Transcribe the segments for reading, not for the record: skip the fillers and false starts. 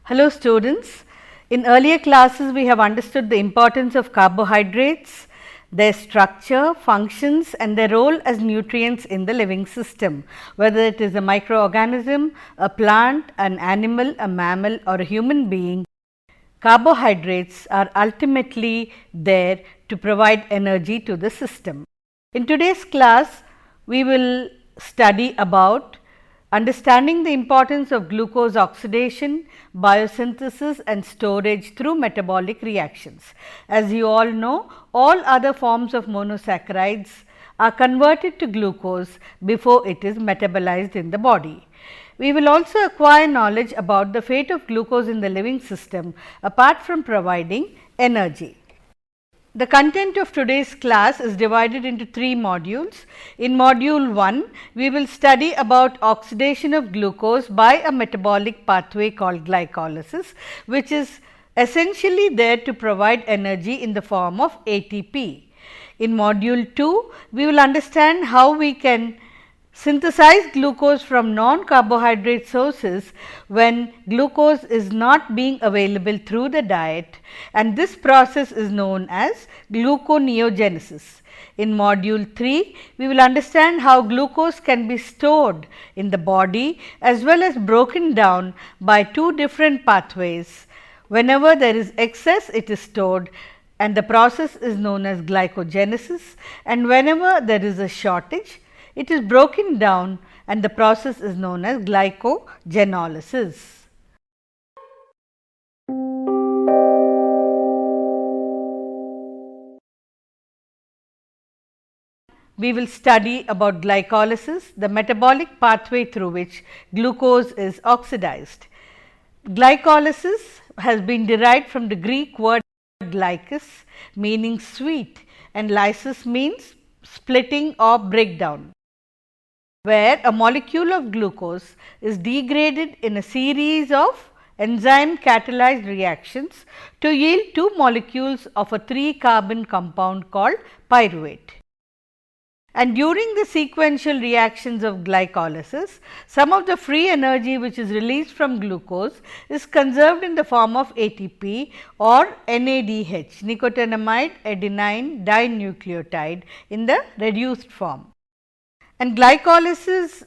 Hello students, in earlier classes we have understood the importance of carbohydrates, their structure, functions and their role as nutrients in the living system, whether it is a microorganism, a plant, an animal, a mammal or a human being. Carbohydrates are ultimately there to provide energy to the system. In today's class, we will study about understanding the importance of glucose oxidation, biosynthesis and storage through metabolic reactions. As you all know, all other forms of monosaccharides are converted to glucose before it is metabolized in the body. We will also acquire knowledge about the fate of glucose in the living system apart from providing energy. The content of today's class is divided into 3 modules. In module 1, we will study about oxidation of glucose by a metabolic pathway called glycolysis, which is essentially there to provide energy in the form of ATP. In module 2, we will understand how we can synthesize glucose from non-carbohydrate sources when glucose is not being available through the diet, and this process is known as gluconeogenesis. In module 3, we will understand how glucose can be stored in the body as well as broken down by 2 different pathways. Whenever there is excess, it is stored and the process is known as glycogenesis, and whenever there is a shortage, it is broken down and the process is known as glycogenolysis. We will study about glycolysis, the metabolic pathway through which glucose is oxidized. Glycolysis has been derived from the Greek word glykos, meaning sweet, and lysis means splitting or breakdown, where a molecule of glucose is degraded in a series of enzyme catalyzed reactions to yield 2 molecules of a 3-carbon compound called pyruvate. And during the sequential reactions of glycolysis, some of the free energy which is released from glucose is conserved in the form of ATP or NADH, nicotinamide adenine dinucleotide, in the reduced form. And glycolysis,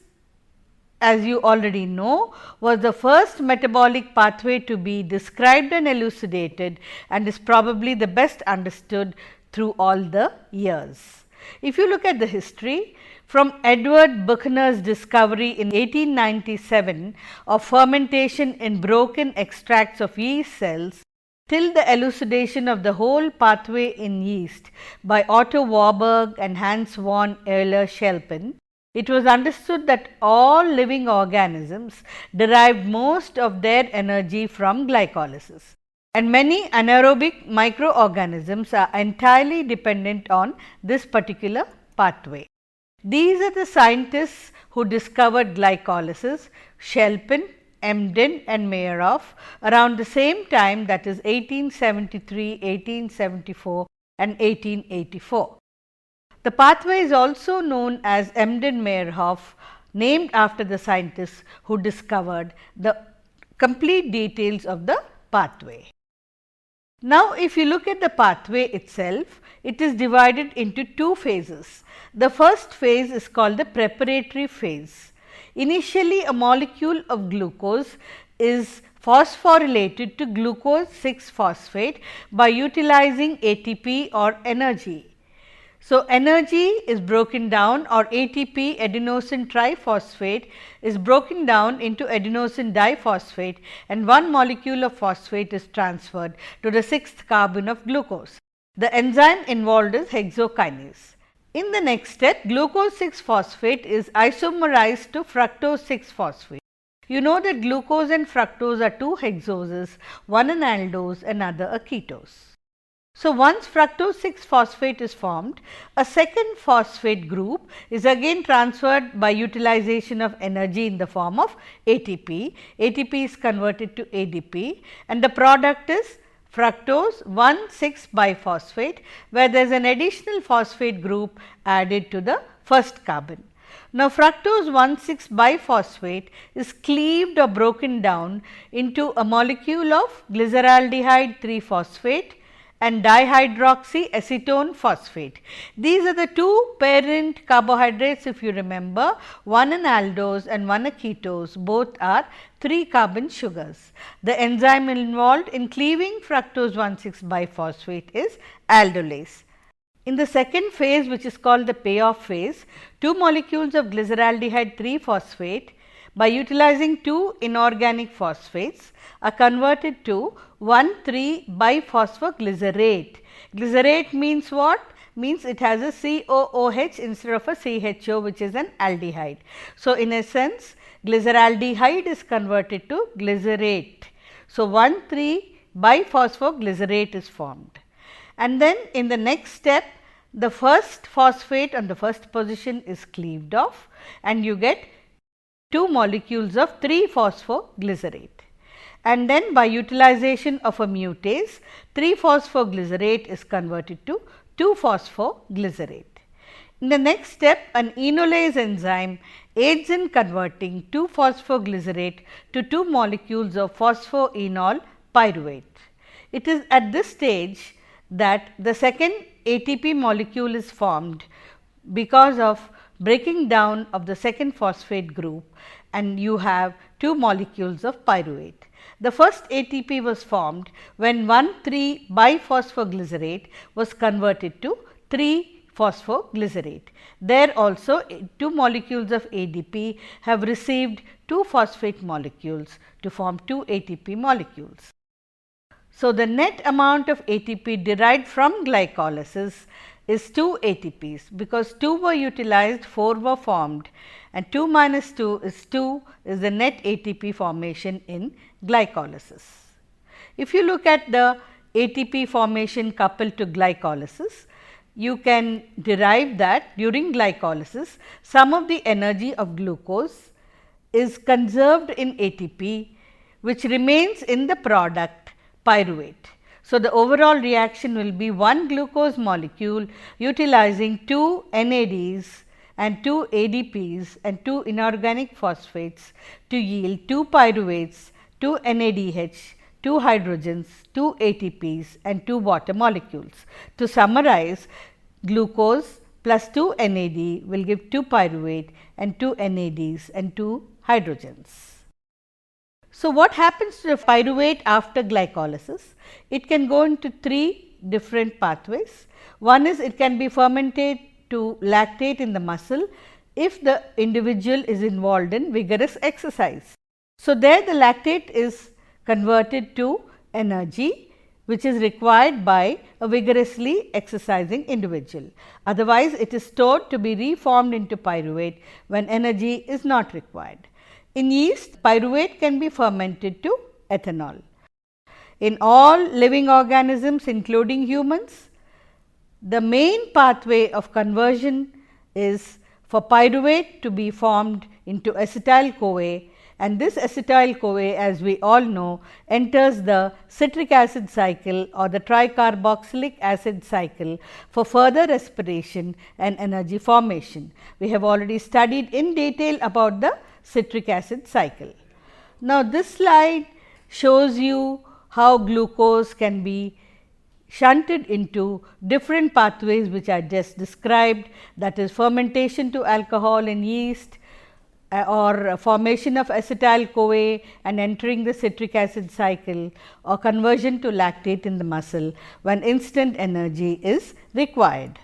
as you already know, was the first metabolic pathway to be described and elucidated and is probably the best understood through all the years. If you look at the history, from Edward Buchner's discovery in 1897 of fermentation in broken extracts of yeast cells till the elucidation of the whole pathway in yeast by Otto Warburg and Hans von Euler-Chelpin, it was understood that all living organisms derived most of their energy from glycolysis, and many anaerobic microorganisms are entirely dependent on this particular pathway. These are the scientists who discovered glycolysis: Chelpin, Emden and Meyerhof, around the same time, that is 1873, 1874 and 1884. The pathway is also known as Emden-Meyerhof, named after the scientists who discovered the complete details of the pathway. Now, if you look at the pathway itself, it is divided into 2 phases. The first phase is called the preparatory phase. Initially, a molecule of glucose is phosphorylated to glucose 6-phosphate by utilizing ATP or energy. So, energy is broken down, or ATP, adenosine triphosphate, is broken down into adenosine diphosphate, and 1 molecule of phosphate is transferred to the 6th carbon of glucose. The enzyme involved is hexokinase. In the next step, glucose 6-phosphate is isomerized to fructose 6-phosphate. You know that glucose and fructose are 2 hexoses, one an aldose, another a ketose. So, once fructose 6-phosphate is formed, a second phosphate group is again transferred by utilization of energy in the form of ATP. ATP is converted to ADP and the product is fructose 1,6-biphosphate, where there is an additional phosphate group added to the first carbon. Now, fructose 1,6 biphosphate is cleaved or broken down into a molecule of glyceraldehyde 3 phosphate and dihydroxy acetone phosphate. These are the two parent carbohydrates, if you remember, one an aldose and one a ketose, both are 3 carbon sugars. The enzyme involved in cleaving fructose 1,6 biphosphate is aldolase. In the second phase, which is called the payoff phase, 2 molecules of glyceraldehyde 3 phosphate by utilizing 2 inorganic phosphates are converted to 1,3 biphosphoglycerate. Glycerate means what? Means it has a COOH instead of a CHO, which is an aldehyde. So, in essence, glyceraldehyde is converted to glycerate. So, 1,3 biphosphoglycerate is formed. And then in the next step, the first phosphate on the first position is cleaved off and you get 2 molecules of 3 phosphoglycerate. And then by utilization of a mutase, 3 phosphoglycerate is converted to 2 phosphoglycerate. In the next step, an enolase enzyme aids in converting 2 phosphoglycerate to 2 molecules of phosphoenol pyruvate. It is at this stage that the second ATP molecule is formed because of breaking down of the second phosphate group and you have 2 molecules of pyruvate. The first ATP was formed when 1,3 biphosphoglycerate was converted to 3 phosphoglycerate. There also 2 molecules of ADP have received 2 phosphate molecules to form 2 ATP molecules. So, the net amount of ATP derived from glycolysis is 2 ATPs, because 2 were utilized, 4 were formed, and 2 minus 2 is 2 is the net ATP formation in glycolysis. If you look at the ATP formation coupled to glycolysis, you can derive that during glycolysis some of the energy of glucose is conserved in ATP, which remains in the product pyruvate. So, the overall reaction will be 1 glucose molecule utilizing 2 NADs and 2 ADPs and 2 inorganic phosphates to yield 2 pyruvates, 2 NADH, 2 hydrogens, 2 ATPs and 2 water molecules. To summarize, glucose plus 2 NAD will give 2 pyruvate and 2 NADs and 2 hydrogens. So, what happens to the pyruvate after glycolysis? It can go into 3 different pathways. One is it can be fermented to lactate in the muscle if the individual is involved in vigorous exercise. So, there the lactate is converted to energy, which is required by a vigorously exercising individual. Otherwise, it is stored to be reformed into pyruvate when energy is not required. In yeast, pyruvate can be fermented to ethanol. In all living organisms, including humans, the main pathway of conversion is for pyruvate to be formed into acetyl-CoA, and this acetyl-CoA, as we all know, enters the citric acid cycle or the tricarboxylic acid cycle for further respiration and energy formation. We have already studied in detail about the citric acid cycle. Now, this slide shows you how glucose can be shunted into different pathways which I just described, that is fermentation to alcohol in yeast or formation of acetyl-CoA and entering the citric acid cycle, or conversion to lactate in the muscle when instant energy is required.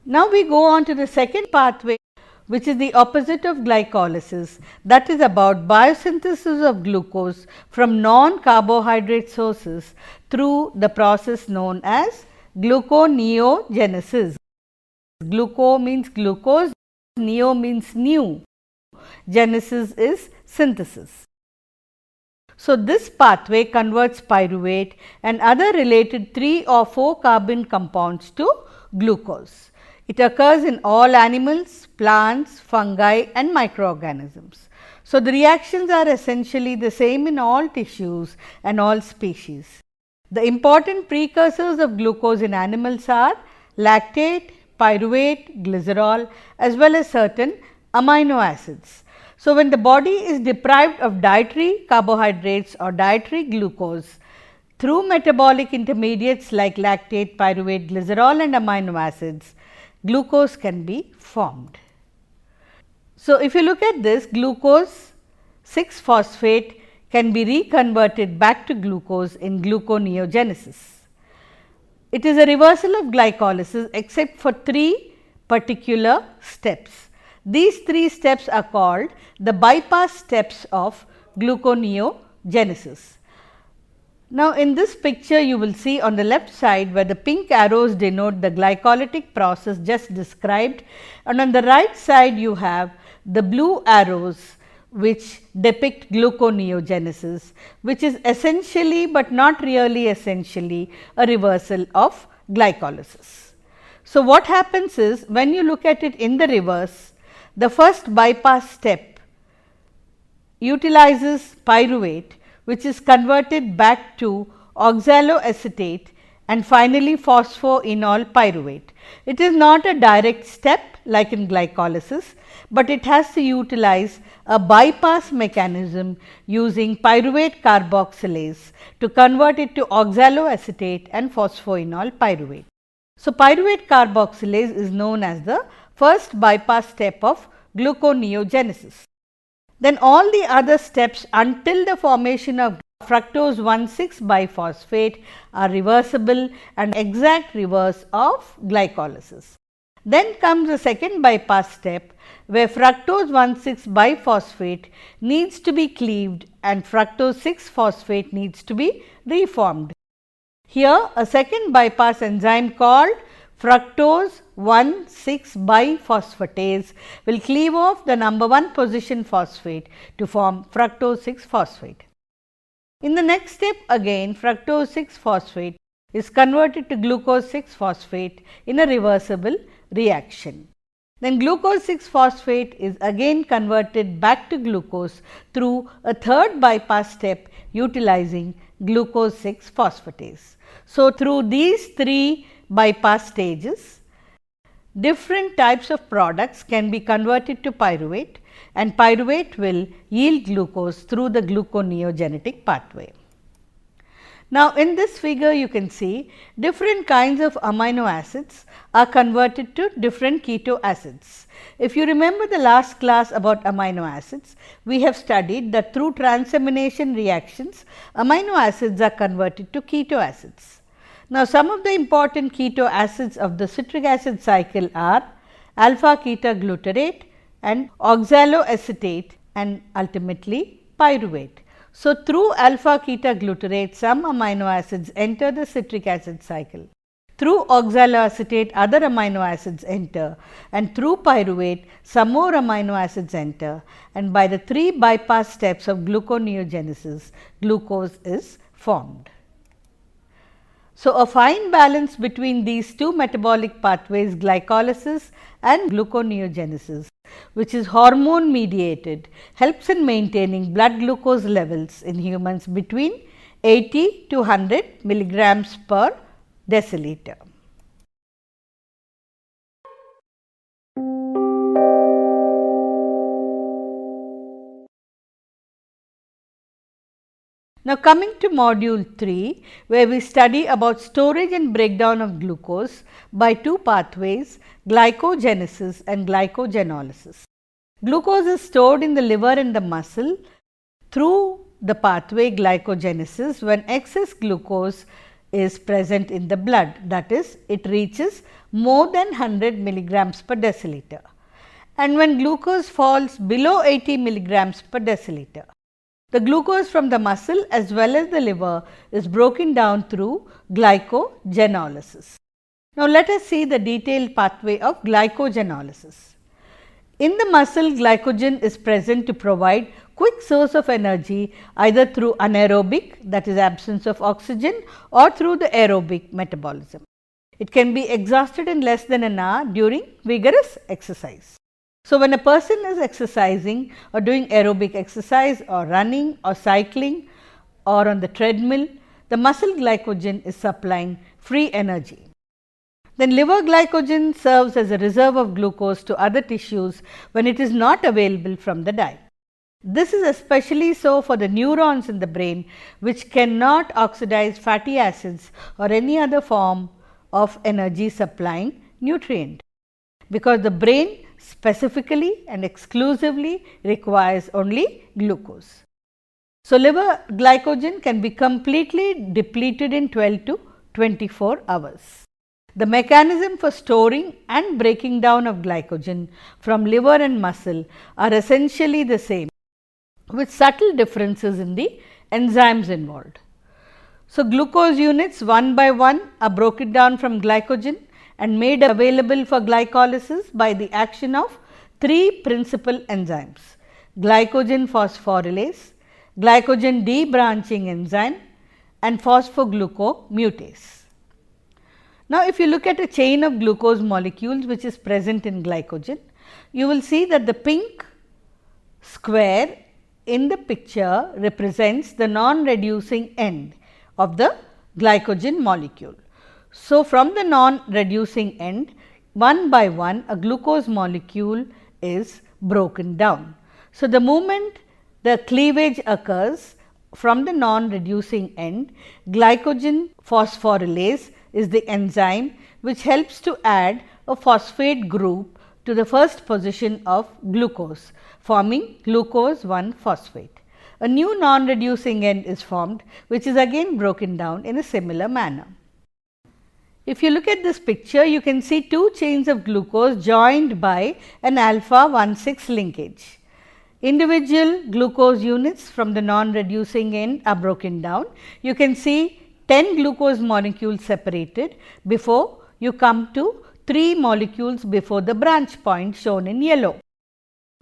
Now, we go on to the second pathway, which is the opposite of glycolysis, that is about biosynthesis of glucose from non-carbohydrate sources through the process known as gluconeogenesis. Gluco means glucose, neo means new, genesis is synthesis. So, this pathway converts pyruvate and other related 3 or 4 carbon compounds to glucose. It occurs in all animals, plants, fungi and microorganisms. So, the reactions are essentially the same in all tissues and all species. The important precursors of glucose in animals are lactate, pyruvate, glycerol as well as certain amino acids. So, when the body is deprived of dietary carbohydrates or dietary glucose through metabolic intermediates like lactate, pyruvate, glycerol and amino acids, glucose can be formed. So, if you look at this, glucose 6 phosphate can be reconverted back to glucose in gluconeogenesis. It is a reversal of glycolysis except for 3 particular steps. These 3 steps are called the bypass steps of gluconeogenesis. Now, in this picture you will see on the left side where the pink arrows denote the glycolytic process just described, and on the right side you have the blue arrows which depict gluconeogenesis, which is essentially but not really essentially a reversal of glycolysis. So, what happens is when you look at it in the reverse, the first bypass step utilizes pyruvate, which is converted back to oxaloacetate and finally phosphoenol pyruvate. It is not a direct step like in glycolysis, but it has to utilize a bypass mechanism using pyruvate carboxylase to convert it to oxaloacetate and phosphoenol pyruvate. So, pyruvate carboxylase is known as the first bypass step of gluconeogenesis. Then all the other steps until the formation of fructose 1,6 biphosphate are reversible and exact reverse of glycolysis. Then comes the second bypass step where fructose 1,6 biphosphate needs to be cleaved and fructose 6 phosphate needs to be reformed. Here a second bypass enzyme called fructose 1,6 biphosphatase will cleave off the number 1 position phosphate to form fructose 6 phosphate. In the next step again fructose 6 phosphate is converted to glucose 6 phosphate in a reversible reaction. Then glucose 6 phosphate is again converted back to glucose through a third bypass step utilizing glucose 6 phosphatase. So, through these 3 bypass stages, different types of products can be converted to pyruvate and pyruvate will yield glucose through the gluconeogenetic pathway. Now, in this figure you can see different kinds of amino acids are converted to different keto acids. If you remember the last class about amino acids, we have studied that through transamination reactions, amino acids are converted to keto acids. Now, some of the important keto acids of the citric acid cycle are alpha ketoglutarate and oxaloacetate and ultimately pyruvate. So, through alpha ketoglutarate some amino acids enter the citric acid cycle. Through oxaloacetate other amino acids enter, and through pyruvate some more amino acids enter, and by the 3 bypass steps of gluconeogenesis glucose is formed. So, a fine balance between these 2 metabolic pathways glycolysis and gluconeogenesis, which is hormone mediated, helps in maintaining blood glucose levels in humans between 80 to 100 milligrams per deciliter. Now, coming to module 3, where we study about storage and breakdown of glucose by 2 pathways, glycogenesis and glycogenolysis. Glucose is stored in the liver and the muscle through the pathway glycogenesis when excess glucose is present in the blood, that is, it reaches more than 100 milligrams per deciliter, and when glucose falls below 80 milligrams per deciliter. The glucose from the muscle as well as the liver is broken down through glycogenolysis. Now, let us see the detailed pathway of glycogenolysis. In the muscle, glycogen is present to provide quick source of energy either through anaerobic, that is absence of oxygen, or through the aerobic metabolism. It can be exhausted in less than an hour during vigorous exercise. So, when a person is exercising or doing aerobic exercise or running or cycling or on the treadmill, the muscle glycogen is supplying free energy. Then liver glycogen serves as a reserve of glucose to other tissues when it is not available from the diet. This is especially so for the neurons in the brain, which cannot oxidize fatty acids or any other form of energy supplying nutrient, because the brain specifically and exclusively requires only glucose. So, liver glycogen can be completely depleted in 12 to 24 hours. The mechanism for storing and breaking down of glycogen from liver and muscle are essentially the same, with subtle differences in the enzymes involved. So, glucose units one by one are broken down from glycogen and made available for glycolysis by the action of three principal enzymes: glycogen phosphorylase, glycogen debranching enzyme and phosphoglucomutase. Now, if you look at a chain of glucose molecules which is present in glycogen, you will see that the pink square in the picture represents the non-reducing end of the glycogen molecule. So, from the non-reducing end, one by one a glucose molecule is broken down. So, the moment the cleavage occurs from the non-reducing end, glycogen phosphorylase is the enzyme which helps to add a phosphate group to the first position of glucose, forming glucose 1 phosphate. A new non-reducing end is formed, which is again broken down in a similar manner. If you look at this picture, you can see two chains of glucose joined by an alpha 1,6 linkage. Individual glucose units from the non-reducing end are broken down. You can see 10 glucose molecules separated before you come to 3 molecules before the branch point shown in yellow.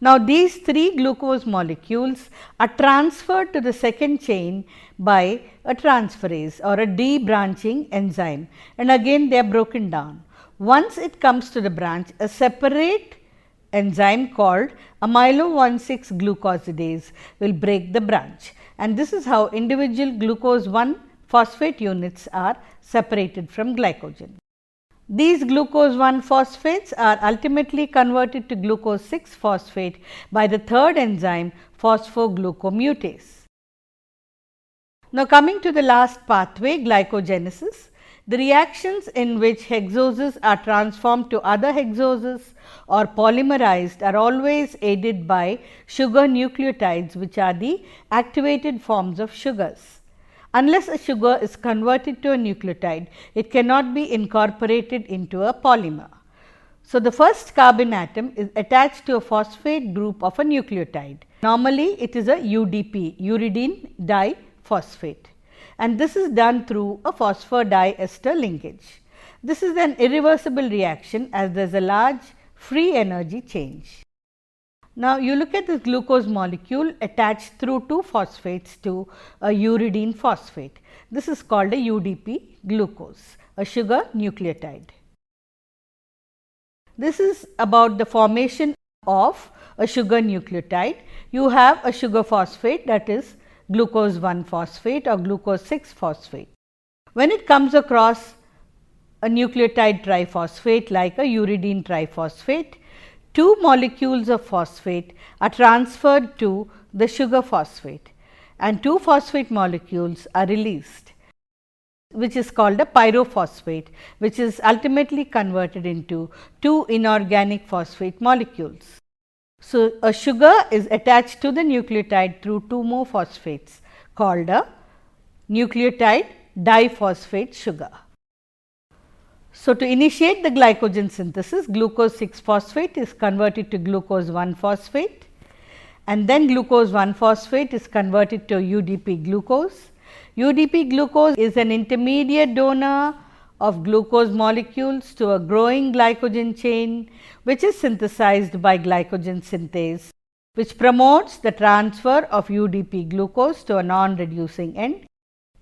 Now, these 3 glucose molecules are transferred to the second chain by a transferase or a debranching enzyme, and again they are broken down. Once it comes to the branch, a separate enzyme called amylo 1,6 glucosidase will break the branch, and this is how individual glucose 1 phosphate units are separated from glycogen. These glucose 1 phosphates are ultimately converted to glucose 6 phosphate by the third enzyme phosphoglucomutase. Now, coming to the last pathway, glycogenesis, the reactions in which hexoses are transformed to other hexoses or polymerized are always aided by sugar nucleotides, which are the activated forms of sugars. Unless a sugar is converted to a nucleotide, it cannot be incorporated into a polymer. So, the first carbon atom is attached to a phosphate group of a nucleotide. Normally, it is a UDP, uridine diphosphate, and this is done through a phosphodiester linkage. This is an irreversible reaction as there is a large free energy change. Now, you look at this glucose molecule attached through 2 phosphates to a uridine phosphate. This is called a UDP glucose, a sugar nucleotide. This is about the formation of a sugar nucleotide. You have a sugar phosphate, that is glucose 1 phosphate or glucose 6 phosphate. When it comes across a nucleotide triphosphate like a uridine triphosphate, 2 molecules of phosphate are transferred to the sugar phosphate and 2 phosphate molecules are released, which is called a pyrophosphate, which is ultimately converted into 2 inorganic phosphate molecules. So, a sugar is attached to the nucleotide through 2 more phosphates called a nucleotide diphosphate sugar. So, to initiate the glycogen synthesis, glucose 6 phosphate is converted to glucose 1 phosphate, and then glucose 1 phosphate is converted to UDP glucose. UDP glucose is an intermediate donor of glucose molecules to a growing glycogen chain, which is synthesized by glycogen synthase, which promotes the transfer of UDP glucose to a non-reducing end.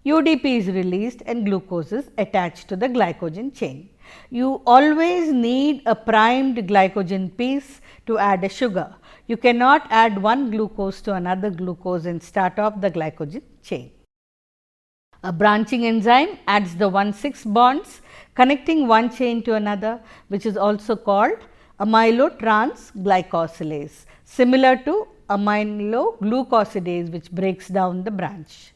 UDP is released and glucose is attached to the glycogen chain. You always need a primed glycogen piece to add a sugar. You cannot add one glucose to another glucose and start off the glycogen chain. A branching enzyme adds the 1,6 bonds connecting one chain to another, which is also called amylotransglycosylase, similar to amyloglucosidase, which breaks down the branch.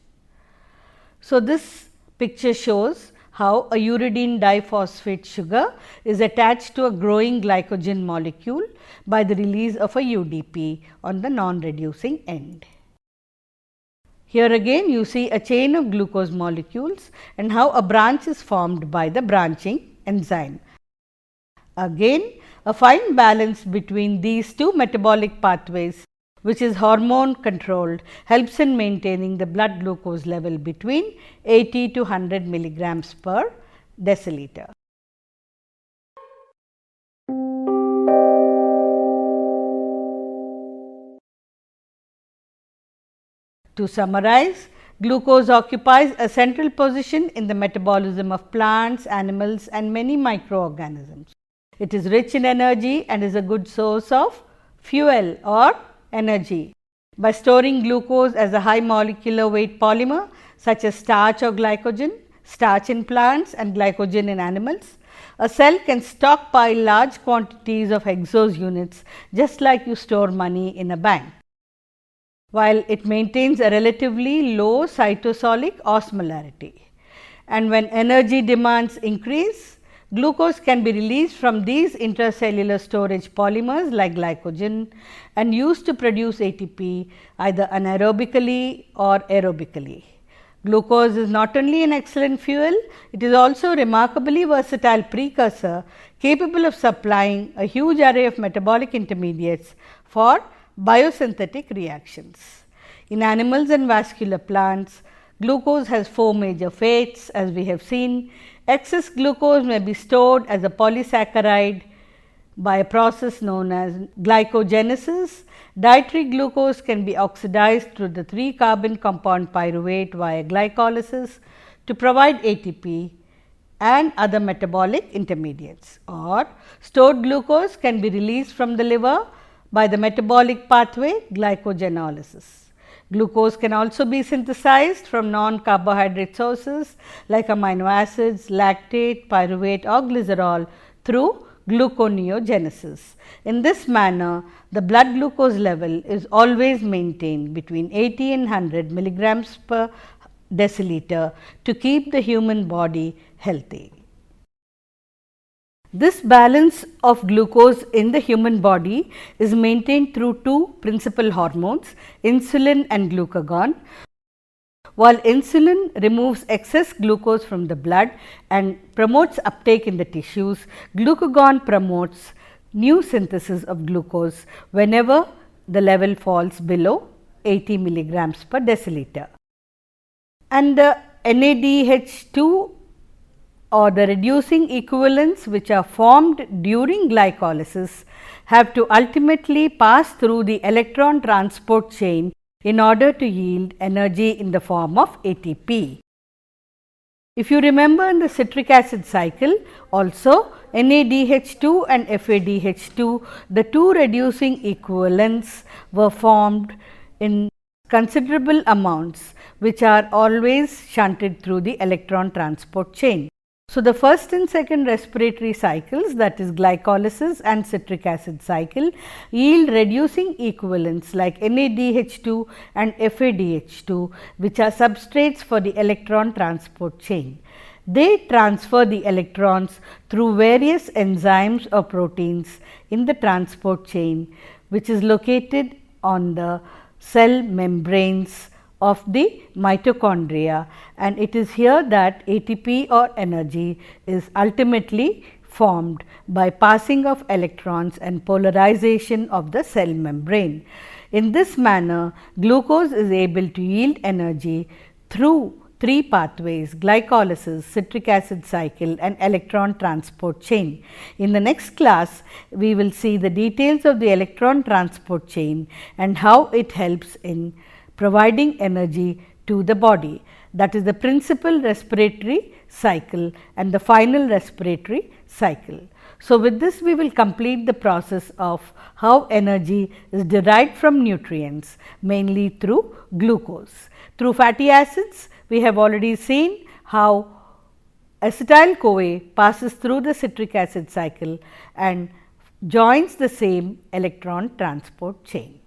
So, this picture shows how a uridine diphosphate sugar is attached to a growing glycogen molecule by the release of a UDP on the non-reducing end. Here again you see a chain of glucose molecules and how a branch is formed by the branching enzyme. Again, a fine balance between these two metabolic pathways, which is hormone controlled, helps in maintaining the blood glucose level between 80 to 100 milligrams per deciliter. To summarize, glucose occupies a central position in the metabolism of plants, animals and many microorganisms. It is rich in energy and is a good source of fuel or energy. By storing glucose as a high molecular weight polymer such as starch or glycogen, starch in plants and glycogen in animals, a cell can stockpile large quantities of exose units just like you store money in a bank, while it maintains a relatively low cytosolic osmolarity. And when energy demands increase, glucose can be released from these intracellular storage polymers like glycogen and used to produce ATP either anaerobically or aerobically. Glucose is not only an excellent fuel, it is also a remarkably versatile precursor capable of supplying a huge array of metabolic intermediates for biosynthetic reactions. In animals and vascular plants, glucose has 4 major fates as we have seen. Excess glucose may be stored as a polysaccharide by a process known as glycogenesis. Dietary glucose can be oxidized through the 3 carbon compound pyruvate via glycolysis to provide ATP and other metabolic intermediates, or stored glucose can be released from the liver by the metabolic pathway glycogenolysis. Glucose can also be synthesized from non-carbohydrate sources like amino acids, lactate, pyruvate or glycerol through gluconeogenesis. In this manner, the blood glucose level is always maintained between 80 and 100 milligrams per deciliter to keep the human body healthy. This balance of glucose in the human body is maintained through 2 principal hormones, insulin and glucagon. While insulin removes excess glucose from the blood and promotes uptake in the tissues, glucagon promotes new synthesis of glucose whenever the level falls below 80 milligrams per deciliter. And the NADH2 or the reducing equivalents which are formed during glycolysis have to ultimately pass through the electron transport chain in order to yield energy in the form of ATP. If you remember in the citric acid cycle also NADH2 and FADH2, the 2 reducing equivalents were formed in considerable amounts which are always shunted through the electron transport chain. So, the first and second respiratory cycles, that is glycolysis and citric acid cycle, yield reducing equivalents like NADH2 and FADH2, which are substrates for the electron transport chain. They transfer the electrons through various enzymes or proteins in the transport chain, which is located on the cell membranes of the mitochondria, and it is here that ATP or energy is ultimately formed by passing of electrons and polarization of the cell membrane. In this manner, glucose is able to yield energy through 3 pathways: glycolysis, citric acid cycle and electron transport chain. In the next class, we will see the details of the electron transport chain and how it helps in providing energy to the body. that is the principal respiratory cycle and the final respiratory cycle. So, with this we will complete the process of how energy is derived from nutrients, mainly through glucose. Through fatty acids, we have already seen how acetyl-CoA passes through the citric acid cycle and joins the same electron transport chain.